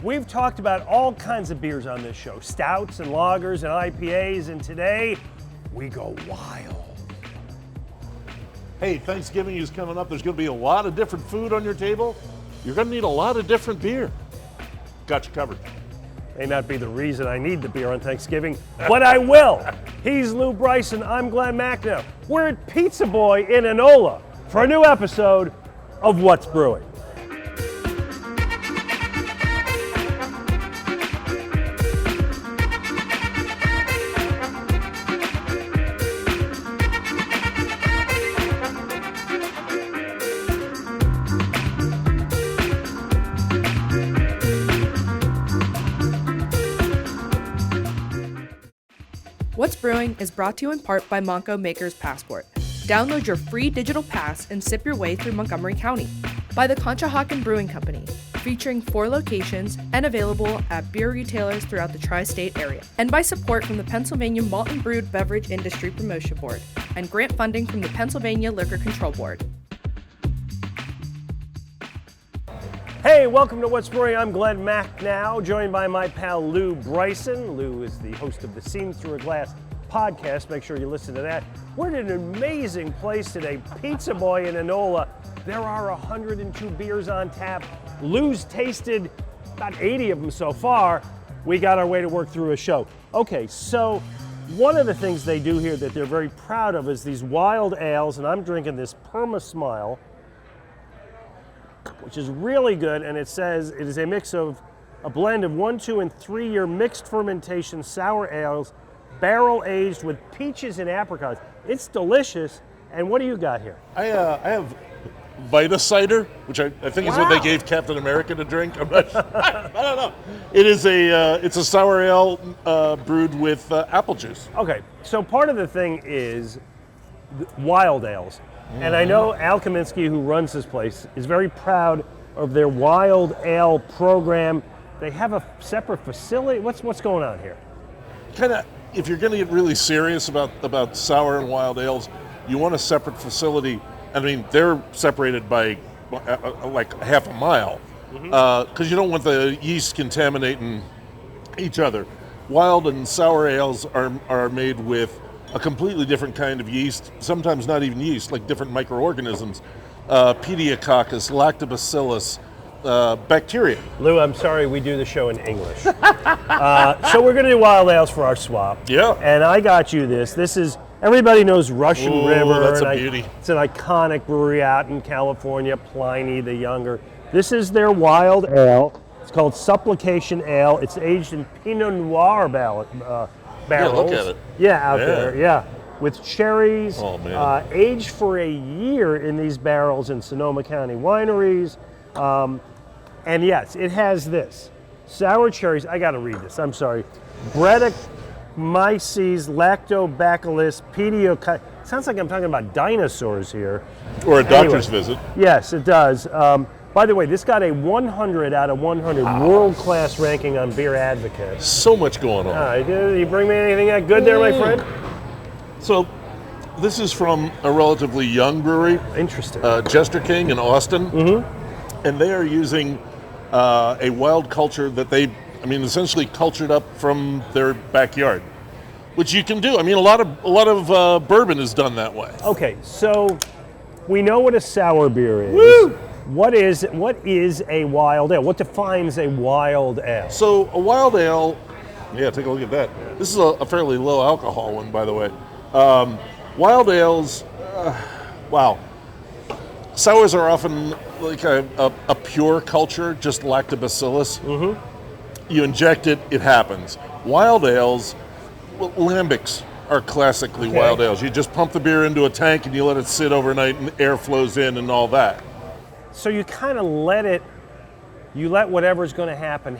We've talked about all kinds of beers on this show, stouts and lagers and IPAs, and today we go wild. Hey, Thanksgiving is coming up. There's going to be a lot of different food on your table. You're going to need a lot of different beer. Got you covered. May not be the reason I need the beer on Thanksgiving, but I will. He's Lou Bryson, I'm Glen Macnow. We're at Pizza Boy in Enola for a new episode of What's Brewing. What's Brewing is brought to you in part by Monco Maker's Passport. Download your free digital pass and sip your way through Montgomery County. By the Conshohocken Brewing Company, featuring 4 locations and available at beer retailers throughout the tri-state area. And by support from the Pennsylvania Malt and Brewed Beverage Industry Promotion Board and grant funding from the Pennsylvania Liquor Control Board. Hey, welcome to What's Brewing. I'm Glen Macnow, joined by my pal Lou Bryson. Lou is the host of the Seen Through a Glass podcast. Make sure you listen to that. We're at an amazing place today, Pizza Boy in Enola. There are 102 beers on tap. Lou's tasted about 80 of them so far. We got our way to work through a show. Okay, so one of the things they do here that they're very proud of is these wild ales, and I'm drinking this Perma Smile, which is really good, and it says it is a mix of a blend of 1, 2, and 3 year mixed fermentation sour ales, barrel aged with peaches and apricots. It's delicious. And what do you got here? I have Vita Cider, which I think is what they gave Captain America to drink. I'm not sure. I don't know. It is it's a sour ale brewed with apple juice. Okay, so part of the thing is wild ales. And I know Al Kaminsky, who runs this place, is very proud of their wild ale program. They have a separate facility. What's going on here? Kind of, if you're going to get really serious about sour and wild ales, you want a separate facility. I mean, they're separated by like half a mile because you don't want the yeast contaminating each other. Wild and sour ales are made with a completely different kind of yeast, sometimes not even yeast, like different microorganisms, Pediococcus, lactobacillus, bacteria. Lou, I'm sorry we do the show in English. So we're going to do wild ales for our swap. Yeah. And I got you this. This is, everybody knows Russian River. That's a beauty. It's an iconic brewery out in California, Pliny the Younger. This is their wild ale. It's called Supplication Ale. It's aged in Pinot Noir barrels. Yeah, look at it. Yeah, out there, yeah. With cherries, oh, man. Aged for a year in these barrels in Sonoma County wineries. And yes, it has this. Sour cherries, I gotta read this, I'm sorry. Brettanomyces, lactobacillus, pediococcus. Sounds like I'm talking about dinosaurs here. Or a doctor's visit. Yes, it does. By the way, this got a 100 out of 100 world-class ranking on Beer Advocate. So much going on. You bring me anything that good there, my friend? So, this is from a relatively young brewery. Interesting. Jester King in Austin. Mm-hmm. And they are using a wild culture that essentially cultured up from their backyard, which you can do. I mean, a lot of bourbon is done that way. Okay, so we know what a sour beer is. Woo! What is a wild ale? What defines a wild ale? So a wild ale, yeah, take a look at that. This is a fairly low alcohol one, by the way. Wild ales, wow. Sours are often like a pure culture, just lactobacillus. Mm-hmm. You inject it, it happens. Wild ales, lambics are classically wild ales. You just pump the beer into a tank and you let it sit overnight and air flows in and all that. So you kind of let whatever's going to happen.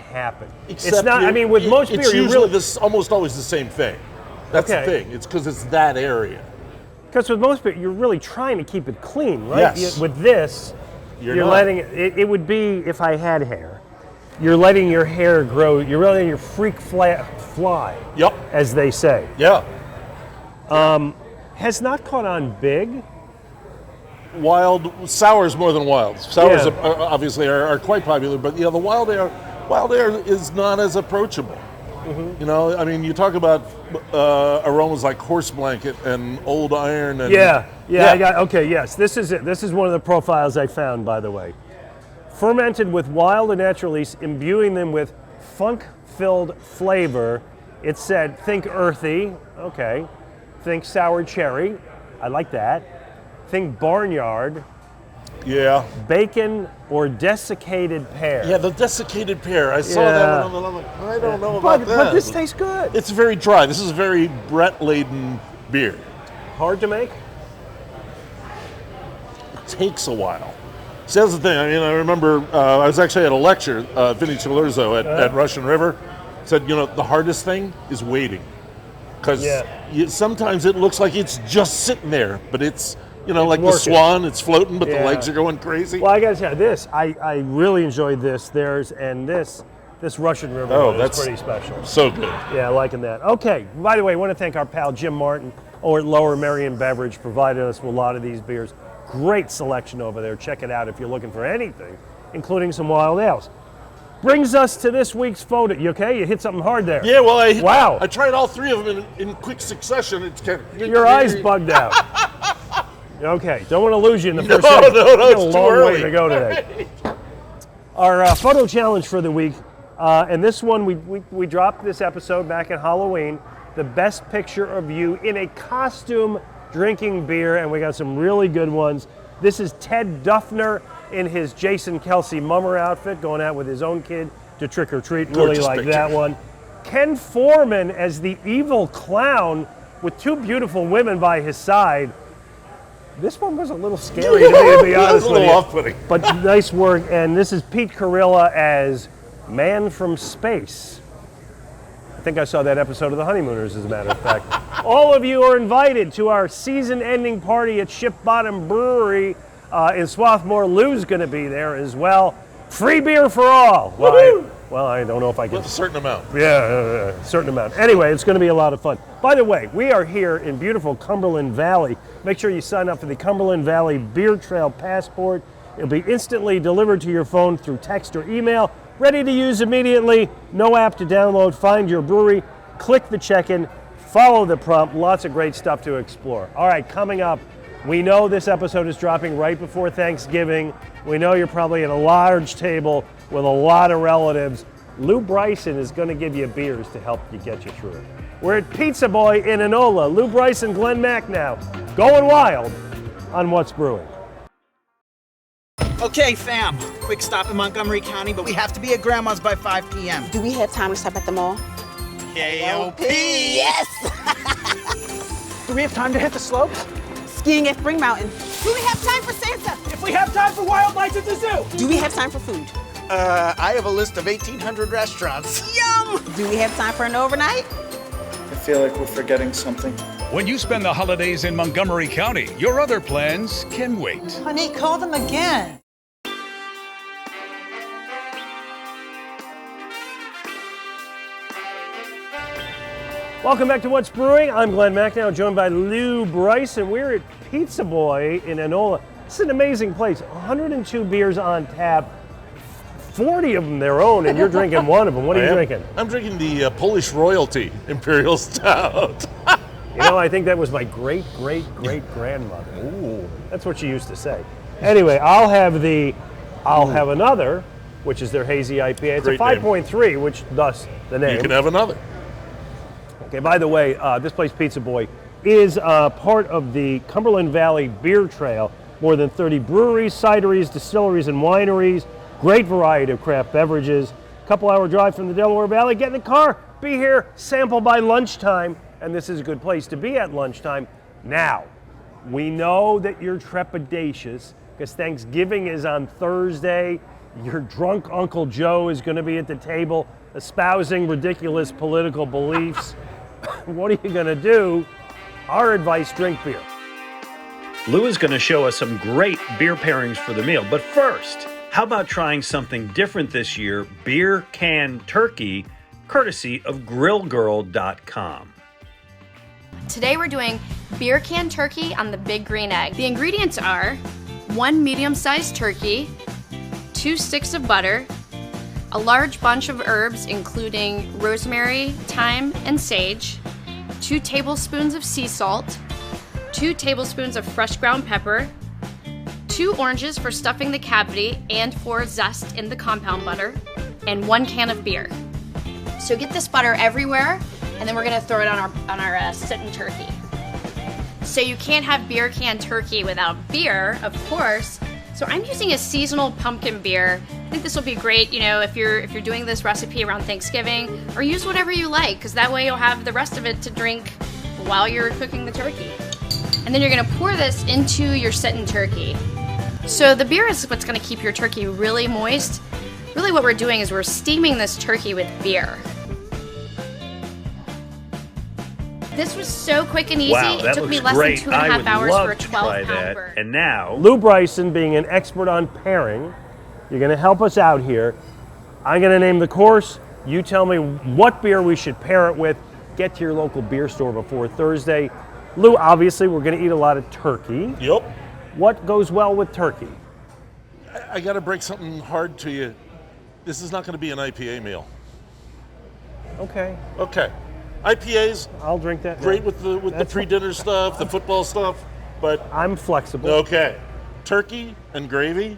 Except it's not. I mean, with most beer, you really this almost always the same thing. That's the thing. It's because it's that area. Because with most beer, you're really trying to keep it clean, right? Yes. With this, you're letting it. It would be if I had hair. You're letting your hair grow. You're letting your freak fly. Yep. As they say. Yeah. Has not caught on big. Wild sours more than wilds. Sours obviously are quite popular, but the wild wild ale is not as approachable. You know, I mean, you talk about aromas like horse blanket and old iron. And Yes, this is it. This is one of the profiles I found, by the way. Fermented with wild and natural yeast, imbuing them with funk-filled flavor. It said, think earthy, okay. Think sour cherry, I like that. Think barnyard. Yeah. Bacon or desiccated pear. Yeah, the desiccated pear. I saw that one on the line. I don't know about that. But this tastes good. It's very dry. This is a very Brett-laden beer. Hard to make? It takes a while. See, that's the thing. I mean, I remember I was actually at a lecture, Vinny Cilurzo at Russian River said, you know, the hardest thing is waiting. Because sometimes it looks like it's just sitting there, but it's, you know, like working. The swan, it's floating, but the legs are going crazy. Well, I got to tell you, this, I really enjoyed this. This Russian River one is pretty special. So good. Yeah, liking that. Okay, by the way, I want to thank our pal Jim Martin over at Lower Merion Beverage, provided us with a lot of these beers. Great selection over there. Check it out if you're looking for anything, including some wild ales. Brings us to this week's photo. You okay? You hit something hard there. Yeah, well, I tried all three of them in quick succession. It's kind of, your eyes bugged out. Okay, don't want to lose you in the first No, second. it's a too long early. way to go today. Our photo challenge for the week, and this one we dropped this episode back at Halloween. The best picture of you in a costume drinking beer, and we got some really good ones. This is Ted Duffner in his Jason Kelsey mummer outfit, going out with his own kid to trick or treat. Really like that one. Ken Foreman as the evil clown with two beautiful women by his side. This one was a little scary to me, to be honest with you. Off-putting. But nice work. And this is Pete Carilla as Man from Space. I think I saw that episode of The Honeymooners, as a matter of fact. All of you are invited to our season-ending party at Ship Bottom Brewery in Swarthmore. Lou's going to be there as well. Free beer for all. Well, I don't know if I can. With a certain amount. Yeah, a certain amount. Anyway, it's going to be a lot of fun. By the way, we are here in beautiful Cumberland Valley. Make sure you sign up for the Cumberland Valley Beer Trail Passport. It'll be instantly delivered to your phone through text or email. Ready to use immediately. No app to download. Find your brewery. Click the check-in. Follow the prompt. Lots of great stuff to explore. All right, coming up, we know this episode is dropping right before Thanksgiving. We know you're probably at a large table with a lot of relatives. Lou Bryson is going to give you beers to help you get you through it. We're at Pizza Boy in Enola. Lou Bryson, Glen Macnow, going wild on What's Brewing. Okay, fam. Quick stop in Montgomery County, but we have to be at Grandma's by 5 p.m. Do we have time to stop at the mall? KOP! Yes! Do we have time to hit the slopes? Skiing at Spring Mountain. Do we have time for Santa? If we have time for wildlife at the zoo! Do we have time for food? I have a list of 1,800 restaurants. Yum! Do we have time for an overnight? I feel like we're forgetting something. When you spend the holidays in Montgomery County, your other plans can wait. Honey, call them again. Welcome back to What's Brewing. I'm Glen Macnow, joined by Lou Bryson. We're at Pizza Boy in Enola. It's an amazing place. 102 beers on tap, 40 of them their own, and you're drinking one of them. What are you drinking? I'm drinking the Polish Royalty Imperial Stout. You know, I think that was my great-great-great-grandmother. Ooh. That's what she used to say. Anyway, I'll have another, which is their hazy IPA. It's Great a 5.3, which thus the name. You can have another. Okay, by the way, this place, Pizza Boy, is part of the Cumberland Valley Beer Trail. More than 30 breweries, cideries, distilleries, and wineries. Great variety of craft beverages. Couple-hour drive from the Delaware Valley. Get in the car, be here, sample by lunchtime, and this is a good place to be at lunchtime. Now, we know that you're trepidatious because Thanksgiving is on Thursday. Your drunk Uncle Joe is going to be at the table espousing ridiculous political beliefs. What are you going to do? Our advice, drink beer. Lou is going to show us some great beer pairings for the meal. But first, how about trying something different this year? Beer can turkey, courtesy of grillgirl.com. Today we're doing beer can turkey on the Big Green Egg. The ingredients are 1 medium-sized turkey, 2 sticks of butter, a large bunch of herbs including rosemary, thyme, and sage, 2 tablespoons of sea salt, 2 tablespoons of fresh ground pepper, 2 oranges for stuffing the cavity and for zest in the compound butter, and 1 can of beer. So get this butter everywhere, and then we're gonna throw it on our sitting turkey. So you can't have beer can turkey without beer, of course. So I'm using a seasonal pumpkin beer. I think this will be great, you know, if you're doing this recipe around Thanksgiving, or use whatever you like, because that way you'll have the rest of it to drink while you're cooking the turkey. And then you're gonna pour this into your sitting turkey. So the beer is what's gonna keep your turkey really moist. Really what we're doing is we're steaming this turkey with beer. This was so quick and easy. Wow, it took me less than 2.5 hours for a 12-pound bird. And now, Lou Bryson, being an expert on pairing, you're going to help us out here. I'm going to name the course. You tell me what beer we should pair it with. Get to your local beer store before Thursday. Lou, obviously, we're going to eat a lot of turkey. Yep. What goes well with turkey? I got to break something hard to you. This is not going to be an IPA meal. Okay. Okay. IPAs, I'll drink that. great with the pre-dinner stuff, the football stuff, but I'm flexible. okay. Turkey and gravy.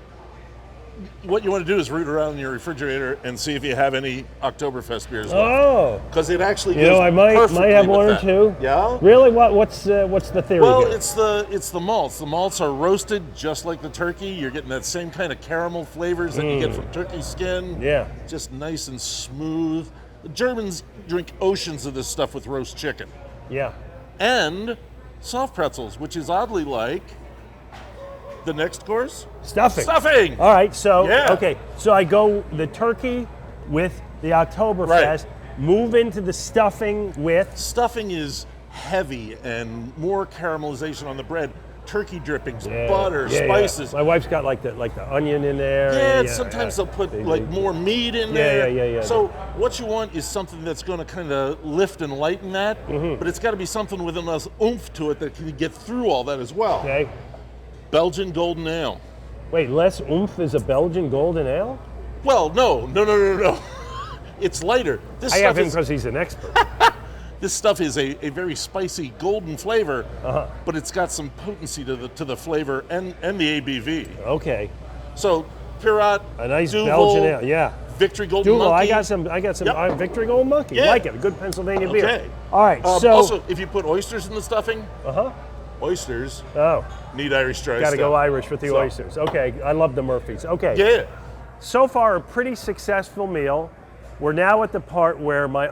What you want to do is root around in your refrigerator and see if you have any Oktoberfest beers left. Oh. Because it actually You know, I might have one or that. two. Yeah? Really? What's the theory Well, here? it's the malts. The malts are roasted just like the turkey. You're getting that same kind of caramel flavors that you get from turkey skin. Yeah. Just nice and smooth. The Germans drink oceans of this stuff with roast chicken. Yeah. And soft pretzels, which is oddly like the next course. Stuffing. Stuffing! All right, so, Yeah. okay, so I go the turkey with the Oktoberfest, Right. move into the stuffing with... Stuffing is heavy and more caramelization on the bread. Turkey drippings, butter, spices. My wife's got like the onion in there. Yeah, and sometimes they'll put more meat in there. Yeah. So what you want is something that's going to kind of lift and lighten that, but it's got to be something with enough oomph to it that can get through all that as well. Okay. Belgian Golden Ale. Wait, less oomph is a Belgian Golden Ale? Well, no. It's lighter. This I stuff have him is because he's an expert. This stuff is a very spicy golden flavor, but it's got some potency to the flavor and the ABV. Okay. So Pirat, A nice Duvel, Belgian Ale, yeah. Victory Golden Duvel, Monkey. I got some Yep. Victory Golden Monkey. Yeah. Like it, a good Pennsylvania beer. Okay. All right, so... Also, if you put oysters in the stuffing, oysters Oh, need Irish dry got to go stuff. Irish with the oysters. Okay, I love the Murphys. Okay. Yeah. So far, a pretty successful meal. We're now at the part where my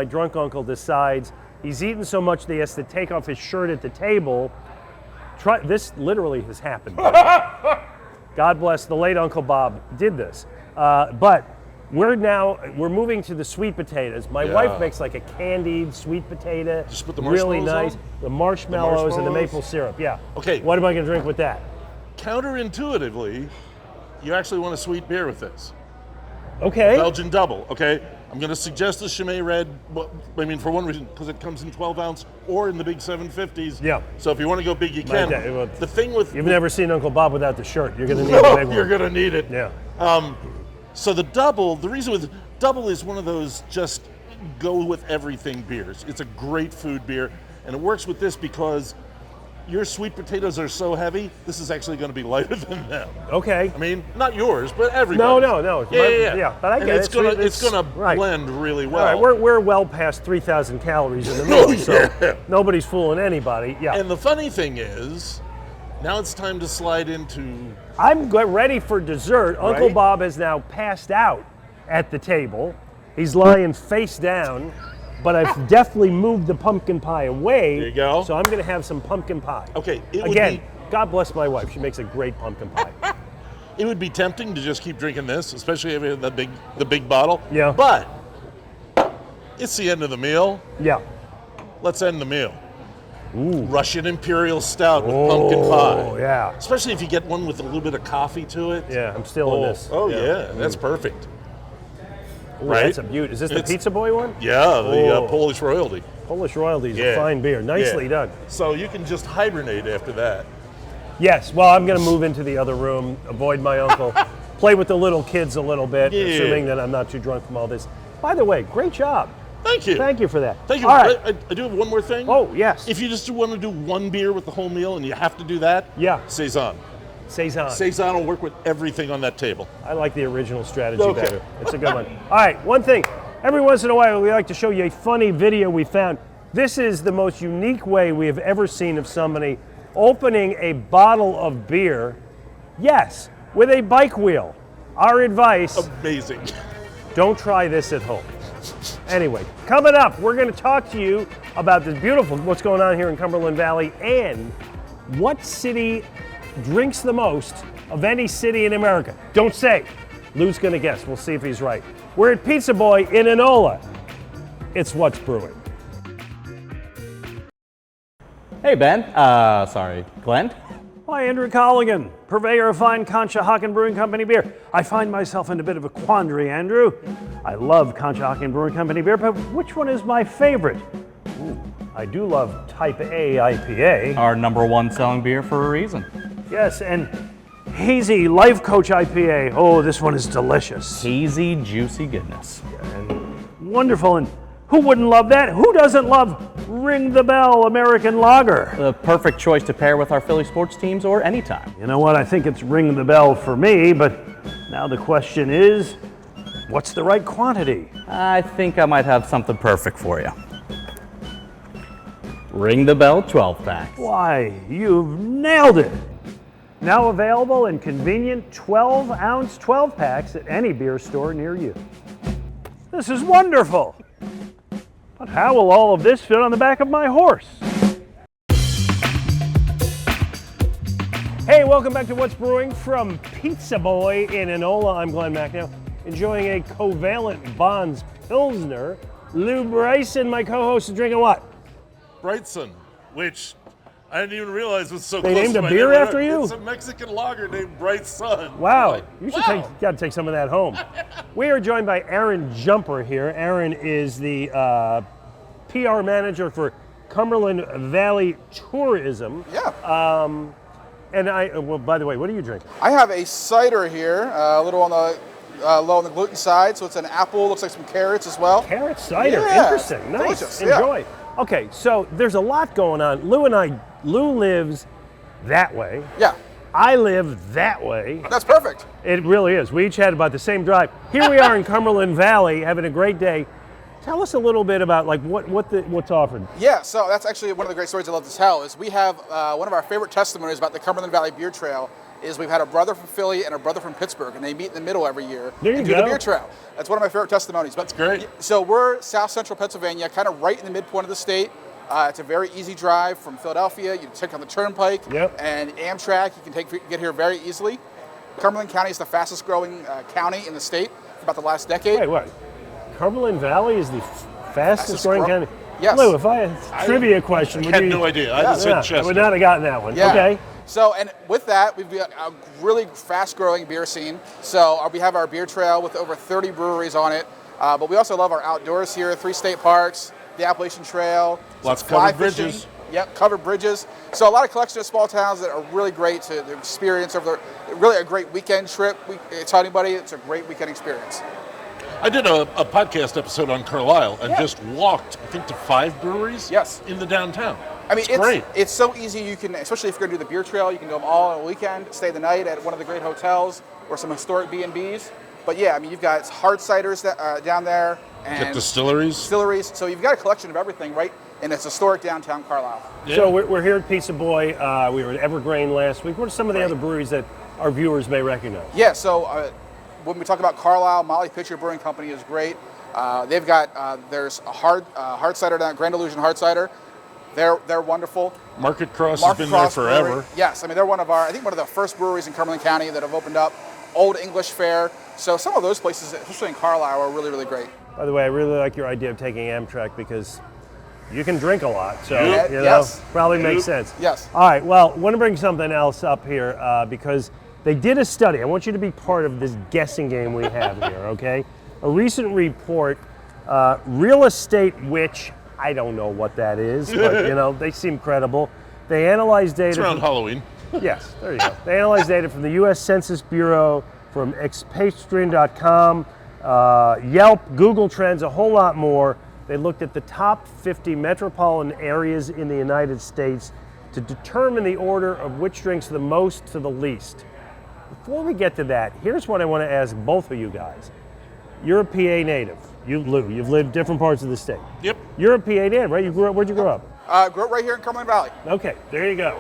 drunk uncle, decides he's eaten so much that he has to take off his shirt at the table. This literally has happened. God bless the late Uncle Bob did this. But we're moving to the sweet potatoes. My wife makes like a candied sweet potato. Just put the really marshmallows nice. on? The marshmallows and the marshmallows? maple syrup. Yeah. Okay. What am I going to drink with that? Counterintuitively, you actually want a sweet beer with this. Okay. Belgian Double, okay? I'm going to suggest the Chimay Red, for one reason, because it comes in 12 ounce or in the big 750s. Yeah. So if you want to go big, you can. The thing with... You've never seen Uncle Bob without the shirt. You're going to need a big one. You're going to need it. Yeah. So the Double, the reason with Double is one of those just go with everything beers. It's a great food beer, and it works with this because your sweet potatoes are so heavy, this is actually going to be lighter than them. Okay. I mean, not yours, but everybody. No. Yeah. But I get it's it. It's gonna blend really well. All right, we're well past 3,000 calories in the meal, so nobody's fooling anybody. Yeah. And the funny thing is, now it's time to slide into... I'm ready for dessert. Right? Uncle Bob has now passed out at the table. He's lying face down, but I've definitely moved the pumpkin pie away. There you go. So I'm going to have some pumpkin pie. Okay. Again, God bless my wife. She makes a great pumpkin pie. It would be tempting to just keep drinking this, especially if you have the big bottle. Yeah. But it's the end of the meal. Yeah. Let's end the meal. Ooh. Russian Imperial Stout with pumpkin pie. Oh, yeah. Especially if you get one with a little bit of coffee to it. Yeah, I'm still in this. Oh, yeah. That's perfect. Ooh, right? That's a beauty. Is this the Pizza Boy one? Yeah, the Polish Royalty. Polish Royalty is a fine beer. Nicely done. So you can just hibernate after that. Yes, well, I'm going to move into the other room, avoid my uncle. play with the little kids a little bit, Yeah. assuming that I'm not too drunk from all this. By the way, great job. Thank you. Thank you for that. Thank you. All right. I do have one more thing. Oh, yes. If you just want to do one beer with the whole meal and you have to do that, Yeah. Saison. Saison. Saison will work with everything on that table. I like the original strategy Okay. better. It's a good one. All right, one thing. Every once in a while, we like to show you a funny video we found. This is the most unique way we have ever seen of somebody opening a bottle of beer, yes, with a bike wheel. Our advice, Amazing. don't try this at home. Anyway, coming up, we're going to talk to you about this beautiful, what's going on here in Cumberland Valley, and what city drinks the most of any city in America. Don't say. Lou's going to guess. We'll see if he's right. We're at Pizza Boy in Enola. It's What's Brewing. Hey, Ben. Glenn. Hi, Andrew Colligan, purveyor of fine Conshohocken Brewing Company beer. I find myself in a bit of a quandary, Andrew. I love Conshohocken Brewing Company beer, but which one is my favorite? Ooh, I do love Type A IPA. Our #1 selling beer for a reason. Yes, and Hazy Life Coach IPA. Oh, this one is delicious. Hazy, juicy goodness. And wonderful, and who wouldn't love that? Who doesn't love Ring the Bell American Lager? The perfect choice to pair with our Philly sports teams or anytime. You know what? I think it's Ring the Bell for me, but now the question is, what's the right quantity? I think I might have something perfect for you. Ring the Bell 12-pack. Why, you've nailed it. Now available in convenient 12-ounce 12-packs at any beer store near you. This is wonderful. But how will all of this fit on the back of my horse? Hey, welcome back to What's Brewing from Pizza Boy in Enola. I'm Glen Macnow, enjoying a Covalent Bonds Pilsner. Lou Bryson, my co-host, is drinking what? Brightson, which I didn't even realize was so They close named to a my beer neighborhood. after you? It's a Mexican lager named Bright Sun. Wow, Like, you should wow. got to take some of that home. We are joined by Aaron Jumper here. Aaron is the PR manager for Cumberland Valley Tourism. Yeah. Well, by the way, what are you drinking? I have a cider here, a little on the low on the gluten side, so it's an apple, looks like some carrots as well. Carrot cider, Yeah, interesting, nice, delicious, yeah. enjoy. Okay, so there's a lot going on. Lou lives that way. Yeah. I live that way. That's perfect. It really is. We each had about the same drive. Here we are in Cumberland Valley having a great day. Tell us a little bit about like what's offered. Yeah, so that's actually one of the great stories I love to tell is we have one of our favorite testimonies about the Cumberland Valley Beer Trail is we've had a brother from Philly and a brother from Pittsburgh, and they meet in the middle every year and do the beer trail. That's one of my favorite testimonies. That's great. So we're South Central Pennsylvania, kind of right in the midpoint of the state. It's a very easy drive from Philadelphia. You take on the Turnpike and Amtrak. You can get here very easily. Cumberland County is the fastest growing county in the state for about the last decade. Wait, what? Cumberland Valley is the fastest growing county? Yes. Lou, if I had a trivia question, I had no idea. I just said Chester. I would not have gotten that one. Yeah. Okay. So, and with that, we've got a really fast-growing beer scene. So we have our beer trail with over 30 breweries on it. But we also love our outdoors here, 3 state parks, the Appalachian Trail. Lots of fly covered fishing. bridges. Yep, covered bridges. So a lot of collection of small towns that are really great to experience over really a great weekend trip. Tell anybody, it's a great weekend experience. I did a podcast episode on Carlisle and just walked, I think, to 5 breweries in the downtown. I mean, it's great. It's so easy. You can, especially if you're going to do the beer trail, you can do them all on a weekend, stay the night at one of the great hotels or some historic B&Bs. But yeah, I mean, you've got hard ciders down there and distilleries. So you've got a collection of everything, right? And it's historic downtown Carlisle. Yeah. So we're here at Pizza Boy. We were at Evergreen last week. What are some of the other breweries that our viewers may recognize? Yeah, so when we talk about Carlisle, Molly Pitcher Brewing Company is great. They've got, there's a hard cider down, Grand Illusion Hard Cider. They're wonderful. Market Cross has been there forever. Brewery. Yes, I mean, they're one of the first breweries in Cumberland County that have opened up. Old English Fair. So some of those places, especially in Carlisle, are really, really great. By the way, I really like your idea of taking Amtrak because you can drink a lot, so probably makes sense. Yes. All right, well, I want to bring something else up here because they did a study. I want you to be part of this guessing game we have here, okay? A recent report, Real Estate Witch, I don't know what that is, but they seem credible. They analyzed data. It's around Halloween. Yes, there you go. They analyzed data from the U.S. Census Bureau from expatrian.com, Yelp, Google Trends, a whole lot more. They looked at the top 50 metropolitan areas in the United States to determine the order of which drinks the most to the least. Before we get to that, here's what I want to ask both of you guys. You're a PA native. Lou, you've lived different parts of the state. Yep. You're a PA native, right? Where'd you grow up? Grew up right here in Cumberland Valley. Okay, there you go.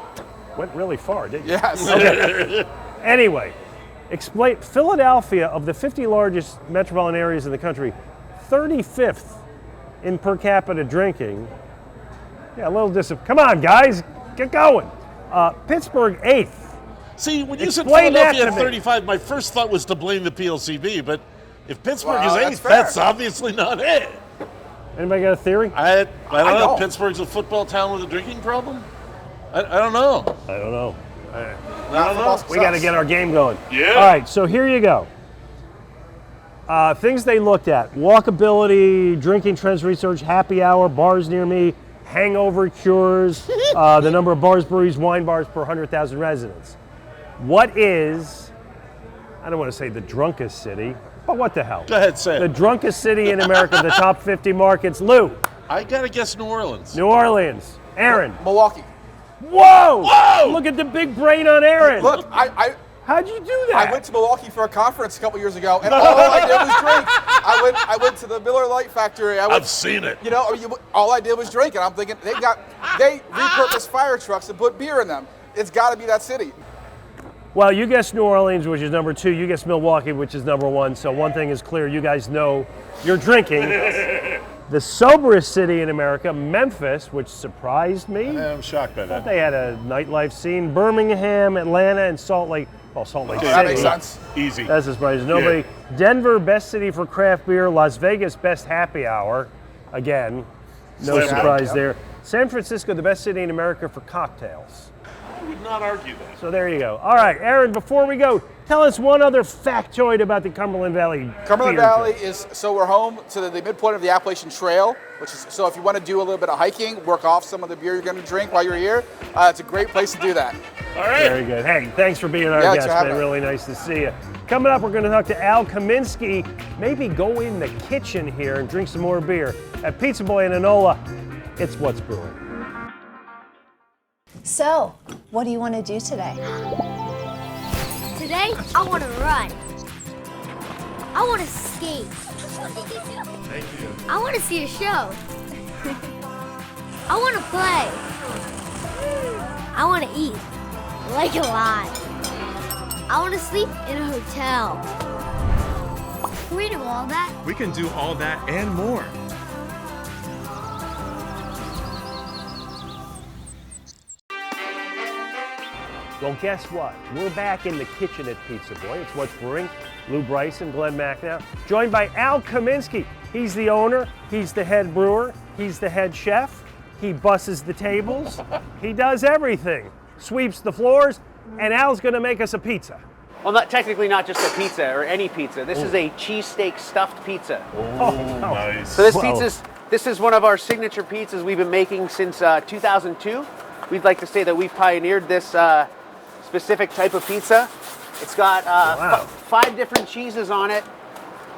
Went really far, didn't you? Yes. Okay. Anyway, explain, Philadelphia, of the 50 largest metropolitan areas in the country, 35th in per capita drinking. Yeah, a little come on, guys, get going. Pittsburgh, 8th. See, when you said Explain that Philadelphia to at me. 35, my first thought was to blame the PLCB, but if Pittsburgh is Well, 8th, fair. that's obviously not it. Anybody got a theory? I don't know. don't. Pittsburgh's a football town with a drinking problem? I don't know. I don't know. Not football We got to success. get our game going. Yeah. All right, so here you go. Things they looked at: walkability, drinking trends research, happy hour, bars near me, hangover cures, the number of bars, breweries, wine bars per 100,000 residents. What is, I don't want to say the drunkest city, but what the hell? Go ahead, say The it. drunkest city in America, the top 50 markets. Lou, I got to guess New Orleans. New Orleans. Aaron. Milwaukee. Whoa! Whoa! Look at the big brain on Aaron. Look, How'd you do that? I went to Milwaukee for a conference a couple years ago, and all I did was drink. I went to the Miller Lite factory. I've seen it. You know, all I did was drink, and I'm thinking they repurposed fire trucks and put beer in them. It's got to be that city. Well, you guessed New Orleans, which is number 2. You guessed Milwaukee, which is number 1. So one thing is clear: you guys know you're drinking. The soberest city in America, Memphis, which surprised me. I'm shocked by that. They had a nightlife scene. Birmingham, Atlanta, and Salt Lake. Well, Salt Lake Okay, City. that makes sense. Easy. That's a surprise. Nobody. Denver, best city for craft beer. Las Vegas, best happy hour. Again, no Slam surprise dunk. there. San Francisco, the best city in America for cocktails. I would not argue that. So there you go. All right, Aaron, before we go, tell us one other factoid about the Cumberland Valley. Cumberland beer Valley trip. is, so we're home to the midpoint of the Appalachian Trail, which is, so if you want to do a little bit of hiking, work off some of the beer you're going to drink while you're here, it's a great place to do that. All right. Very good. Hey, thanks for being our Yeah, guest, thanks for having man. me. Really nice to see you. Coming up, we're going to talk to Al Kaminsky. Maybe go in the kitchen here and drink some more beer. At Pizza Boy and Enola, it's What's Brewing. So, what do you want to do today? Today, I want to run. I want to skate. Thank you. I want to see a show. I want to play. I want to eat, like a lot. I want to sleep in a hotel. Can we do all that? We can do all that and more. Well, guess what? We're back in the kitchen at Pizza Boy. It's What's Brewing. Lou Bryson, Glen Macnow, joined by Al Kaminsky. He's the owner, he's the head brewer, he's the head chef, he busses the tables, he does everything, sweeps the floors, and Al's gonna make us a pizza. Well, technically not just a pizza or any pizza. This is a cheesesteak stuffed pizza. Oh, nice. So this is one of our signature pizzas we've been making since 2002. We'd like to say that we pioneered this specific type of pizza. It's got 5 different cheeses on it,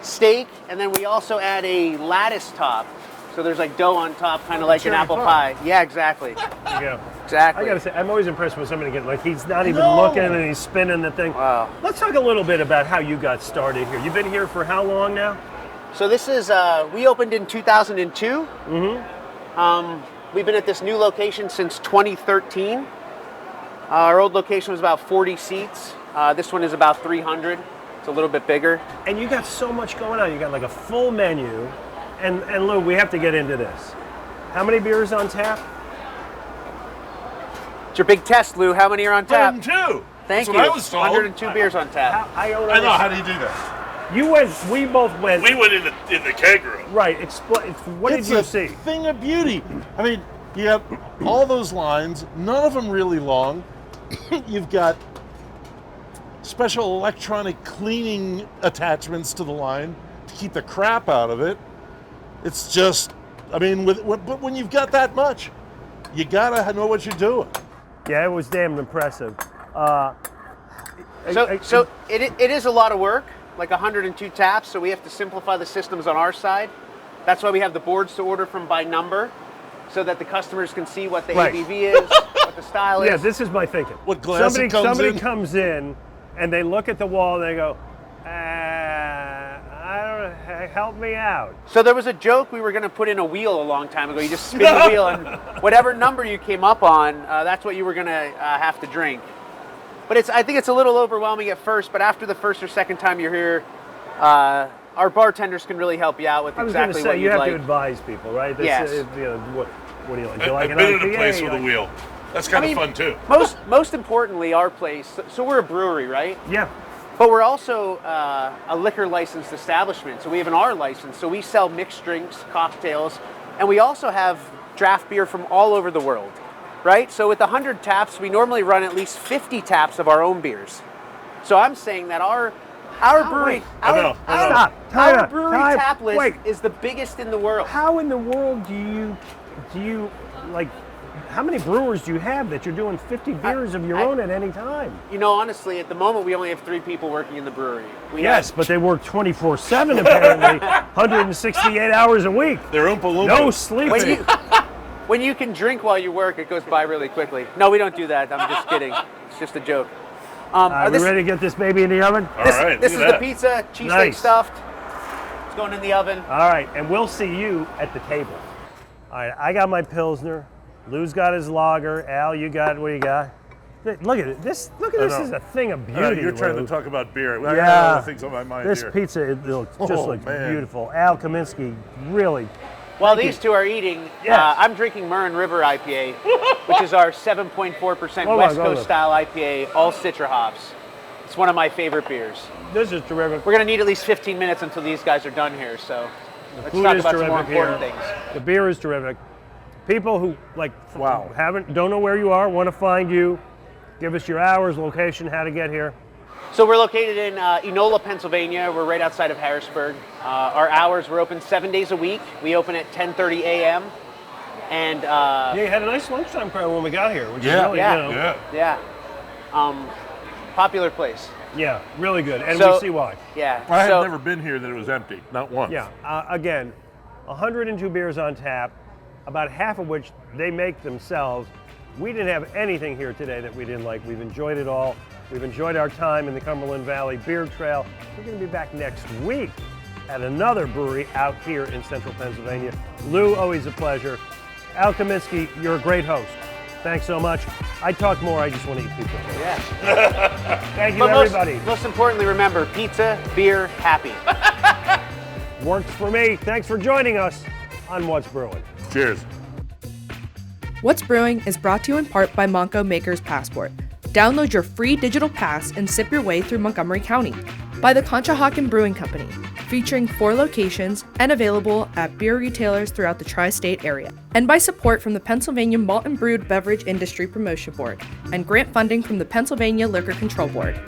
steak, and then we also add a lattice top. So there's like dough on top, kind of like an apple pie. Yeah, exactly. There you go. Exactly. I gotta say, I'm always impressed when somebody gets, like, he's not even looking and he's spinning the thing. Wow. Let's talk a little bit about how you got started here. You've been here for how long now? So this is, we opened in 2002. We've been at this new location since 2013. Our old location was about 40 seats. This one is about 300. It's a little bit bigger. And you got so much going on. You got like a full menu. And Lou, we have to get into this. How many beers on tap? It's your big test, Lou. How many are on tap? 102. Thank That's you. what I was told. 102 beers on tap. I know. How do you do that? You went. We both went. We went in the keg room. Right. What did you see? Thing of beauty. I mean, you have all those lines. None of them really long. You've got special electronic cleaning attachments to the line to keep the crap out of it. It's just, I mean, but when you've got that much, you gotta know what you're doing. Yeah, it was damn impressive. So it is a lot of work, like 102 taps, so we have to simplify the systems on our side. That's why we have the boards to order from by number, so that the customers can see what the ABV is, what the style is. Yeah, this is my thinking. What glass somebody comes in and they look at the wall and they go, I don't know, help me out. So there was a joke we were going to put in a wheel a long time ago. You just spin the wheel, and whatever number you came up on, that's what you were going to have to drink. But I think it's a little overwhelming at first, but after the first or second time you're here, our bartenders can really help you out with exactly what you you'd have like. to advise people, right? Yes. What do you like? Do you like I've an been at IPA? a place with a wheel. That's kind of fun too. Most importantly, our place. So we're a brewery, right? Yeah. But we're also a liquor licensed establishment. So we have an R license. So we sell mixed drinks, cocktails, and we also have draft beer from all over the world, right? So with 100 taps, we normally run at least 50 taps of our own beers. So I'm saying that our brewery, our brewery tap list is the biggest in the world. How in the world do you like? How many brewers do you have that you're doing 50 beers of your own at any time? You know, honestly, at the moment we only have 3 people working in the brewery. But they work 24/7 apparently, 168 hours a week. They're Oompa Loompa. No sleeping. When you can drink while you work, it goes by really quickly. No, we don't do that. I'm just kidding. It's just a joke. Are we ready to get this baby in the oven? This is the pizza, cheesesteak stuffed. It's going in the oven. All right, and we'll see you at the table. All right, I got my Pilsner. Lou's got his lager. Al, you got, what do you got? Look at it. This is a thing of beauty. You're trying to talk about beer. I got other things on my mind this here. Pizza, it looks beautiful. Al Kaminsky, really. While these two are eating, I'm drinking Murrin River IPA, which is our 7.4% West Coast style IPA, all Citra hops. It's one of my favorite beers. This is terrific. We're going to need at least 15 minutes until these guys are done here, so let's talk about some more important things. The beer is terrific. People who don't know where you are, want to find you, give us your hours, location, how to get here. So we're located in Enola, Pennsylvania. We're right outside of Harrisburg. Our hours, we're open 7 days a week. We open at 10:30 a.m. And you had a nice lunchtime crowd when we got here, which is really, popular place. Yeah, really good, and we see why. Yeah. I have never been here that it was empty, not once. Yeah, again, 102 beers on tap, about half of which they make themselves. We didn't have anything here today that we didn't like. We've enjoyed it all. We've enjoyed our time in the Cumberland Valley Beer Trail. We're going to be back next week at another brewery out here in central Pennsylvania. Lou, always a pleasure. Al Kaminsky, you're a great host. Thanks so much. I talk more, I just want to eat pizza. Yeah. Thank you, everybody. Most importantly, remember, pizza, beer, happy. Works for me. Thanks for joining us on What's Brewing. Cheers. What's Brewing is brought to you in part by Monco Maker's Passport. Download your free digital pass and sip your way through Montgomery County. By the Conshohocken Brewing Company, featuring 4 locations and available at beer retailers throughout the tri-state area. And by support from the Pennsylvania Malt and Brewed Beverage Industry Promotion Board and grant funding from the Pennsylvania Liquor Control Board.